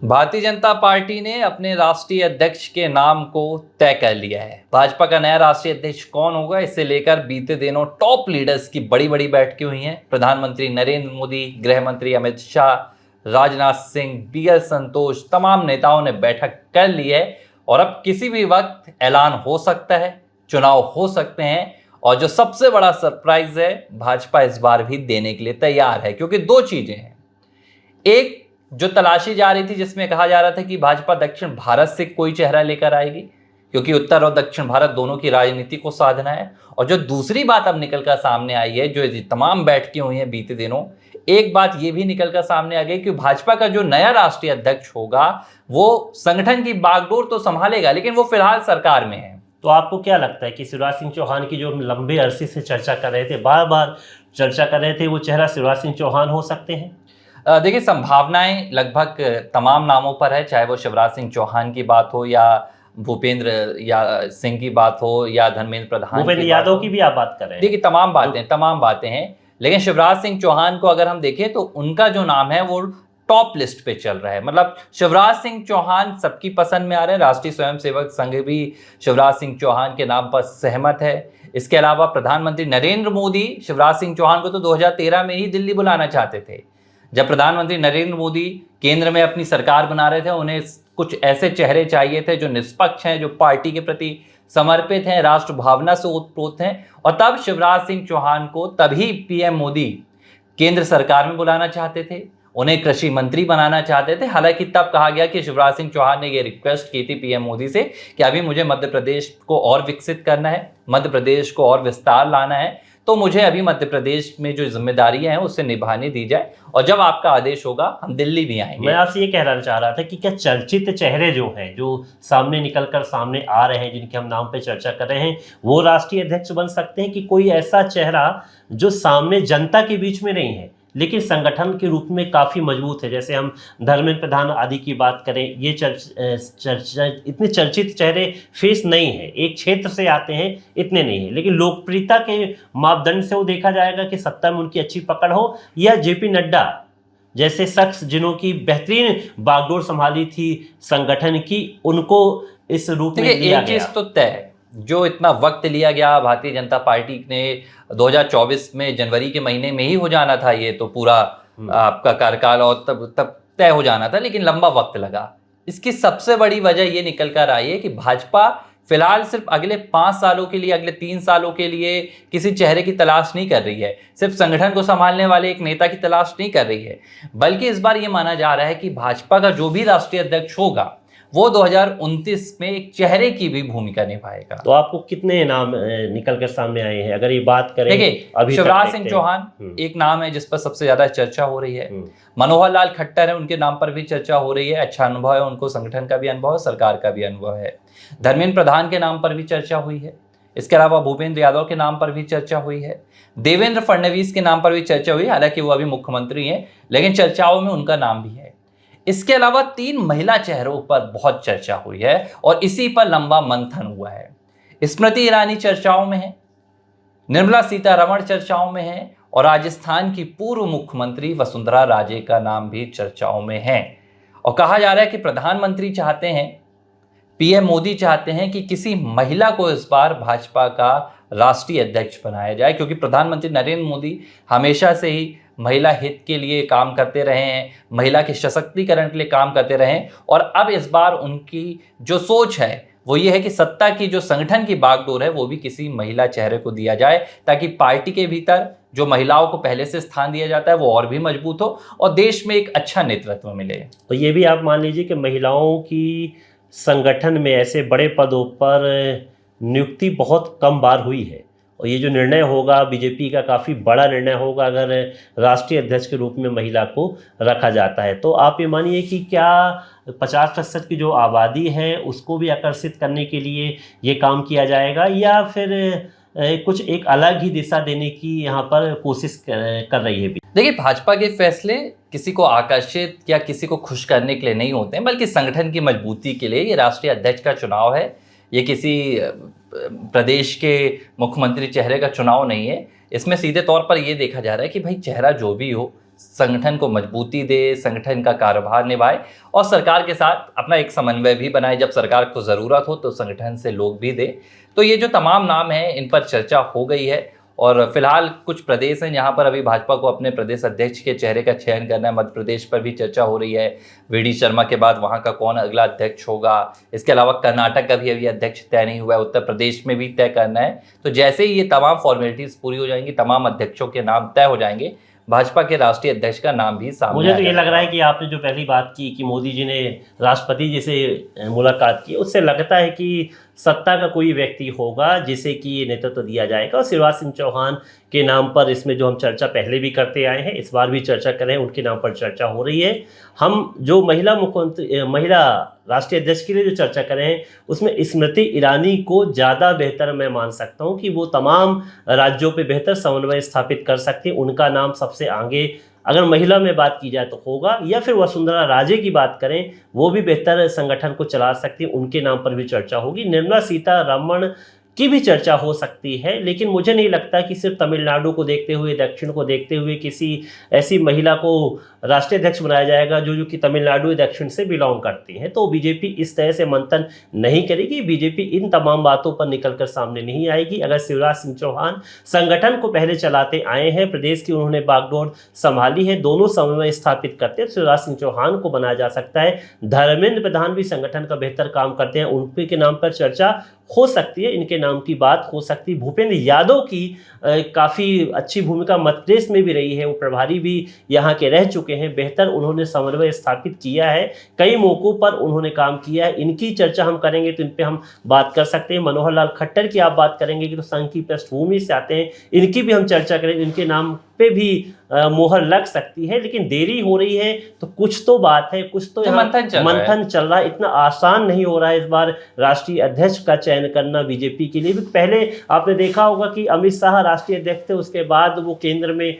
Bharatiya Janata party ने अपने राष्ट्रीय अध्यक्ष के नाम को तय कर लिया है। भाजपा का नया राष्ट्रीय अध्यक्ष कौन होगा, इससे लेकर बीते दिनों टॉप लीडर्स की बड़ी बड़ी बैठकें हुई हैं। प्रधानमंत्री नरेंद्र मोदी, गृह मंत्री अमित शाह, राजनाथ सिंह, बी.एल. संतोष, तमाम नेताओं ने बैठक कर ली है और अब किसी भी वक्त ऐलान हो सकता है, चुनाव हो सकते हैं। और जो सबसे बड़ा सरप्राइज है, भाजपा इस बार भी देने के लिए तैयार है, क्योंकि दो चीजें हैं। एक जो तलाशी जा रही थी, जिसमें कहा जा रहा था कि भाजपा दक्षिण भारत से कोई चेहरा लेकर आएगी, क्योंकि उत्तर और दक्षिण भारत दोनों की राजनीति को साधना है। और जो दूसरी बात अब निकलकर सामने आई है, जो तमाम बैठकें हुई हैं बीते दिनों, एक बात यह भी निकलकर सामने आ गई कि भाजपा का जो नया राष्ट्रीय अध्यक्ष होगा वो संगठन की बागडोर तो संभालेगा, लेकिन वो फिलहाल सरकार में है। तो आपको क्या लगता है कि शिवराज सिंह चौहान की जो लंबे अरसे से चर्चा कर रहे थे, बार बार चर्चा कर रहे थे, वो चेहरा शिवराज सिंह चौहान हो सकते हैं? देखिए, संभावनाएं लगभग तमाम नामों पर है, चाहे वो शिवराज सिंह चौहान की बात हो या भूपेंद्र या सिंह की बात हो या धर्मेंद्र प्रधान, भूपेंद्र यादव की भी आप बात कर रहे हैं। देखिए, तमाम बातें हैं, लेकिन शिवराज सिंह चौहान को अगर हम देखें तो उनका जो नाम है वो टॉप लिस्ट पे चल रहा है। मतलब शिवराज सिंह चौहान सबकी पसंद में आ रहे हैं। राष्ट्रीय स्वयंसेवक संघ भी शिवराज सिंह चौहान के नाम पर सहमत है। इसके अलावा प्रधानमंत्री नरेंद्र मोदी शिवराज सिंह चौहान को तो 2013 में ही दिल्ली बुलाना चाहते थे। जब प्रधानमंत्री नरेंद्र मोदी केंद्र में अपनी सरकार बना रहे थे, उन्हें कुछ ऐसे चेहरे चाहिए थे जो निष्पक्ष हैं, जो पार्टी के प्रति समर्पित हैं, राष्ट्र भावना से ओतप्रोत हैं। और तब शिवराज सिंह चौहान को तभी पीएम मोदी केंद्र सरकार में बुलाना चाहते थे, उन्हें कृषि मंत्री बनाना चाहते थे। हालांकि तब कहा गया कि शिवराज सिंह चौहान ने यह रिक्वेस्ट की थी पीएम मोदी से कि अभी मुझे मध्य प्रदेश को और विकसित करना है, मध्य प्रदेश को और विस्तार लाना है, तो मुझे अभी मध्य प्रदेश में जो जिम्मेदारियां हैं उससे निभाने दी जाए, और जब आपका आदेश होगा हम दिल्ली भी आएंगे। मैं आपसे ये कहना चाह रहा था कि क्या चर्चित चेहरे जो हैं, जो सामने निकलकर सामने आ रहे हैं, जिनके हम नाम पे चर्चा कर रहे हैं, वो राष्ट्रीय अध्यक्ष बन सकते हैं? कि कोई ऐसा चेहरा जो सामने जनता के बीच में नहीं है लेकिन संगठन के रूप में काफ़ी मजबूत है, जैसे हम धर्मेंद्र प्रधान आदि की बात करें, ये चर्चा इतने चर्चित चेहरे फेस नहीं है, एक क्षेत्र से आते हैं, इतने नहीं है, लेकिन लोकप्रियता के मापदंड से वो देखा जाएगा कि सत्ता में उनकी अच्छी पकड़ हो, या जेपी नड्डा जैसे शख्स जिन्हों की बेहतरीन बागडोर संभाली थी संगठन की, उनको इस रूप में लिया गया। एक चीज तो तय है, जो इतना वक्त लिया गया भारतीय जनता पार्टी ने 2024 में जनवरी के महीने में ही हो जाना था, ये तो पूरा आपका कार्यकाल, और तब तय हो जाना था, लेकिन लंबा वक्त लगा। इसकी सबसे बड़ी वजह ये निकल कर आई है कि भाजपा फिलहाल सिर्फ अगले 5 सालों के लिए, अगले 3 सालों के लिए किसी चेहरे की तलाश नहीं कर रही है, सिर्फ संगठन को संभालने वाले एक नेता की तलाश नहीं कर रही है, बल्कि इस बार ये माना जा रहा है कि भाजपा का जो भी राष्ट्रीय अध्यक्ष होगा वो 2029 में एक चेहरे की भी भूमिका निभाएगा। तो आपको कितने नाम निकल कर सामने आए हैं अगर ये बात करें? देखिए, शिवराज सिंह चौहान एक नाम है जिस पर सबसे ज्यादा चर्चा हो रही है। मनोहर लाल खट्टर है, उनके नाम पर भी चर्चा हो रही है। अच्छा अनुभव है उनको, संगठन का भी अनुभव है, सरकार का भी अनुभव है। धर्मेंद्र प्रधान के नाम पर भी चर्चा हुई है। इसके अलावा भूपेंद्र यादव के नाम पर भी चर्चा हुई है। देवेंद्र फडणवीस के नाम पर भी चर्चा हुई है, हालांकि वो अभी मुख्यमंत्री हैं, लेकिन चर्चाओं में उनका नाम भी है। इसके अलावा 3 महिला चेहरों पर बहुत चर्चा हुई है और इसी पर लंबा मंथन हुआ है। स्मृति ईरानी चर्चाओं में है, निर्मला सीतारमण चर्चाओं में है, और राजस्थान की पूर्व मुख्यमंत्री वसुंधरा राजे का नाम भी चर्चाओं में है। और कहा जा रहा है कि प्रधानमंत्री चाहते हैं, पीएम मोदी चाहते हैं कि किसी महिला को इस बार भाजपा का राष्ट्रीय अध्यक्ष बनाया जाए, क्योंकि प्रधानमंत्री नरेंद्र मोदी हमेशा से ही महिला हित के लिए काम करते रहे हैं, महिला के सशक्तिकरण के लिए काम करते रहे हैं। और अब इस बार उनकी जो सोच है वो ये है कि सत्ता की जो संगठन की बागडोर है वो भी किसी महिला चेहरे को दिया जाए, ताकि पार्टी के भीतर जो महिलाओं को पहले से स्थान दिया जाता है वो और भी मजबूत हो और देश में एक अच्छा नेतृत्व मिले। तो ये भी आप मान लीजिए कि महिलाओं की संगठन में ऐसे बड़े पदों पर नियुक्ति बहुत कम बार हुई है, और ये जो निर्णय होगा बीजेपी का काफ़ी बड़ा निर्णय होगा अगर राष्ट्रीय अध्यक्ष के रूप में महिला को रखा जाता है। तो आप ये मानिए कि क्या 50% की जो आबादी है उसको भी आकर्षित करने के लिए ये काम किया जाएगा, या फिर कुछ एक अलग ही दिशा देने की यहाँ पर कोशिश कर रही है? देखिए, भाजपा के फैसले किसी को आकर्षित या किसी को खुश करने के लिए नहीं होते हैं, बल्कि संगठन की मजबूती के लिए। ये राष्ट्रीय अध्यक्ष का चुनाव है, ये किसी प्रदेश के मुख्यमंत्री चेहरे का चुनाव नहीं है। इसमें सीधे तौर पर यह देखा जा रहा है कि भाई चेहरा जो भी हो, संगठन को मजबूती दे, संगठन का कार्यभार निभाए और सरकार के साथ अपना एक समन्वय भी बनाए। जब सरकार को ज़रूरत हो तो संगठन से लोग भी दे। तो ये जो तमाम नाम हैं इन पर चर्चा हो गई है और फिलहाल कुछ प्रदेश हैं जहां पर अभी भाजपा को अपने प्रदेश अध्यक्ष के चेहरे का चयन करना है। मध्य प्रदेश पर भी चर्चा हो रही है, वीडी शर्मा के बाद वहां का कौन अगला अध्यक्ष होगा। इसके अलावा कर्नाटक का भी अभी अध्यक्ष तय नहीं हुआ है, उत्तर प्रदेश में भी तय करना है। तो जैसे ही ये तमाम फॉर्मेलिटीज़ पूरी हो जाएंगी, तमाम अध्यक्षों के नाम तय हो जाएंगे, भाजपा के राष्ट्रीय अध्यक्ष का नाम भी सामने मुझे तो ये लग रहा है कि आपने जो पहली बात की कि मोदी जी ने राष्ट्रपति जी से मुलाकात की, उससे लगता है कि सत्ता का कोई व्यक्ति होगा जिसे कि ये नेतृत्व दिया जाएगा। और शिवराज सिंह चौहान के नाम पर इसमें जो हम चर्चा पहले भी करते आए हैं, इस बार भी चर्चा कर रहे हैं, उनके नाम पर चर्चा हो रही है। हम जो महिला राष्ट्रीय अध्यक्ष के लिए जो चर्चा कर रहे हैं उसमें स्मृति ईरानी को ज़्यादा बेहतर मैं मान सकता हूं कि वो तमाम राज्यों पे बेहतर समन्वय स्थापित कर सकती हैं। उनका नाम सबसे आगे अगर महिला में बात की जाए तो होगा, या फिर वसुंधरा राजे की बात करें, वो भी बेहतर संगठन को चला सकती है, उनके नाम पर भी चर्चा होगी। निर्मला सीतारमण की भी चर्चा हो सकती है, लेकिन मुझे नहीं लगता कि सिर्फ तमिलनाडु को देखते हुए, दक्षिण को देखते हुए किसी ऐसी महिला को राष्ट्रीय अध्यक्ष बनाया जाएगा जो कि तमिलनाडु दक्षिण से बिलोंग करती हैं। तो बीजेपी इस तरह से मंथन नहीं करेगी, बीजेपी इन तमाम बातों पर निकलकर सामने नहीं आएगी। अगर शिवराज सिंह चौहान संगठन को पहले चलाते आए हैं, प्रदेश की उन्होंने बागडोर संभाली है, दोनों समन्वय स्थापित करते हैं, शिवराज सिंह चौहान को बनाया जा सकता है। धर्मेंद्र प्रधान भी संगठन का बेहतर काम करते हैं, उनके नाम पर चर्चा हो सकती है, इनके नाम की बात हो सकती है। भूपेंद्र यादव की काफ़ी अच्छी भूमिका मध्य प्रदेश में भी रही है, वो प्रभारी भी यहाँ के रह चुके हैं, बेहतर उन्होंने समन्वय स्थापित किया है, कई मौक़ों पर उन्होंने काम किया है। इनकी चर्चा हम करेंगे तो इन पर हम बात कर सकते हैं। मनोहर लाल खट्टर की आप बात करेंगे कि तो संघ की पृष्ठभूमि से आते हैं, इनकी भी हम चर्चा करें, इनके नाम पे भी मोहर लग सकती है, लेकिन देरी हो रही है तो कुछ तो बात है, कुछ तो मंथन चल रहा है। इतना आसान नहीं हो रहा है इस बार राष्ट्रीय अध्यक्ष का चयन करना बीजेपी के लिए भी। पहले आपने देखा होगा कि अमित शाह राष्ट्रीय अध्यक्ष थे, उसके बाद वो केंद्र में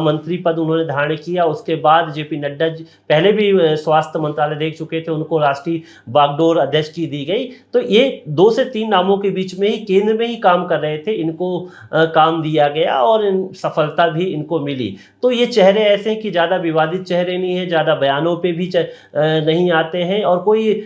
मंत्री पद उन्होंने धारण किया, उसके बाद जेपी नड्डा पहले भी स्वास्थ्य मंत्रालय देख चुके थे, उनको राष्ट्रीय बागडोर अध्यक्ष की दी गई। तो ये 2 से 3 नामों के बीच में ही केंद्र में ही काम कर रहे थे, इनको काम दिया गया और सफलता भी इनको मिली। तो ये चेहरे ऐसे हैं कि ज़्यादा विवादित चेहरे नहीं है, ज़्यादा बयानों पे भी नहीं आते हैं, और कोई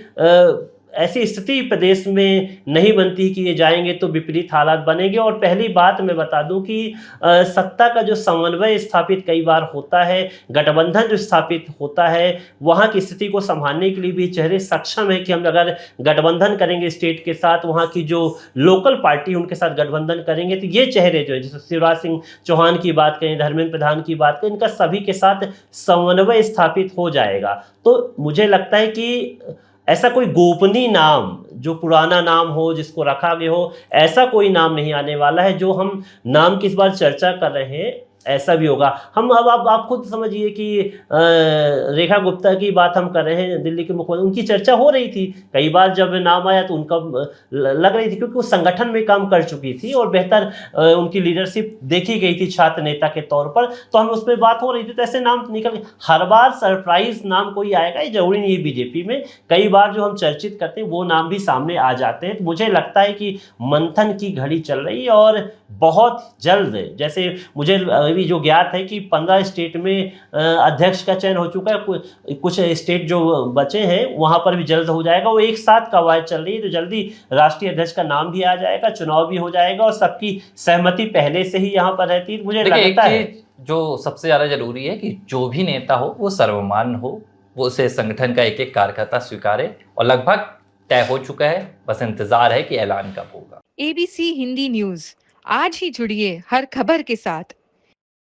ऐसी स्थिति प्रदेश में नहीं बनती कि ये जाएंगे तो विपरीत हालात बनेंगे। और पहली बात मैं बता दूं कि सत्ता का जो समन्वय स्थापित कई बार होता है, गठबंधन जो स्थापित होता है, वहाँ की स्थिति को संभालने के लिए भी चेहरे सक्षम है कि हम अगर गठबंधन करेंगे स्टेट के साथ, वहाँ की जो लोकल पार्टी उनके साथ गठबंधन करेंगे, तो ये चेहरे जो है, जैसे शिवराज सिंह चौहान की बात करें, धर्मेंद्र प्रधान की बात करें, इनका सभी के साथ समन्वय स्थापित हो जाएगा। तो मुझे लगता है कि ऐसा कोई गोपनीय नाम जो पुराना नाम हो, जिसको रखा गया हो, ऐसा कोई नाम नहीं आने वाला है। जो हम नाम की इस बार चर्चा कर रहे हैं ऐसा भी होगा। हम अब आप खुद समझिए कि रेखा गुप्ता की बात हम कर रहे हैं, दिल्ली के मुख्यमंत्री, उनकी चर्चा हो रही थी कई बार, जब नाम आया तो उनका लग रही थी, क्योंकि वो संगठन में काम कर चुकी थी और बेहतर उनकी लीडरशिप देखी गई थी छात्र नेता के तौर पर, तो हम उस पर बात हो रही थी। तो ऐसे नाम निकल, हर बार सरप्राइज नाम कोई आएगा ये जरूरी नहीं है। बीजेपी में कई बार जो हम चर्चित करते हैं वो नाम भी सामने आ जाते हैं। तो मुझे लगता है कि मंथन की घड़ी चल रही है और बहुत जल्द, जैसे मुझे अभी जो ज्ञात है कि 15 स्टेट में अध्यक्ष का चयन हो चुका है, कुछ स्टेट जो बचे हैं वहां पर भी जल्द हो जाएगा। वो एक साथ कवायद चल रही है, तो जल्दी राष्ट्रीय अध्यक्ष का नाम भी आ जाएगा, चुनाव भी हो जाएगा और सबकी सहमति पहले से ही यहाँ पर रहती है। मुझे लगता है जो सबसे ज्यादा जरूरी है कि जो भी नेता हो वो सर्वमान्य हो, वो उसे संगठन का एक एक कार्यकर्ता स्वीकारे, और लगभग तय हो चुका है, बस इंतजार है कि ऐलान कब होगा। ABC हिंदी न्यूज, आज ही जुड़िए हर खबर के साथ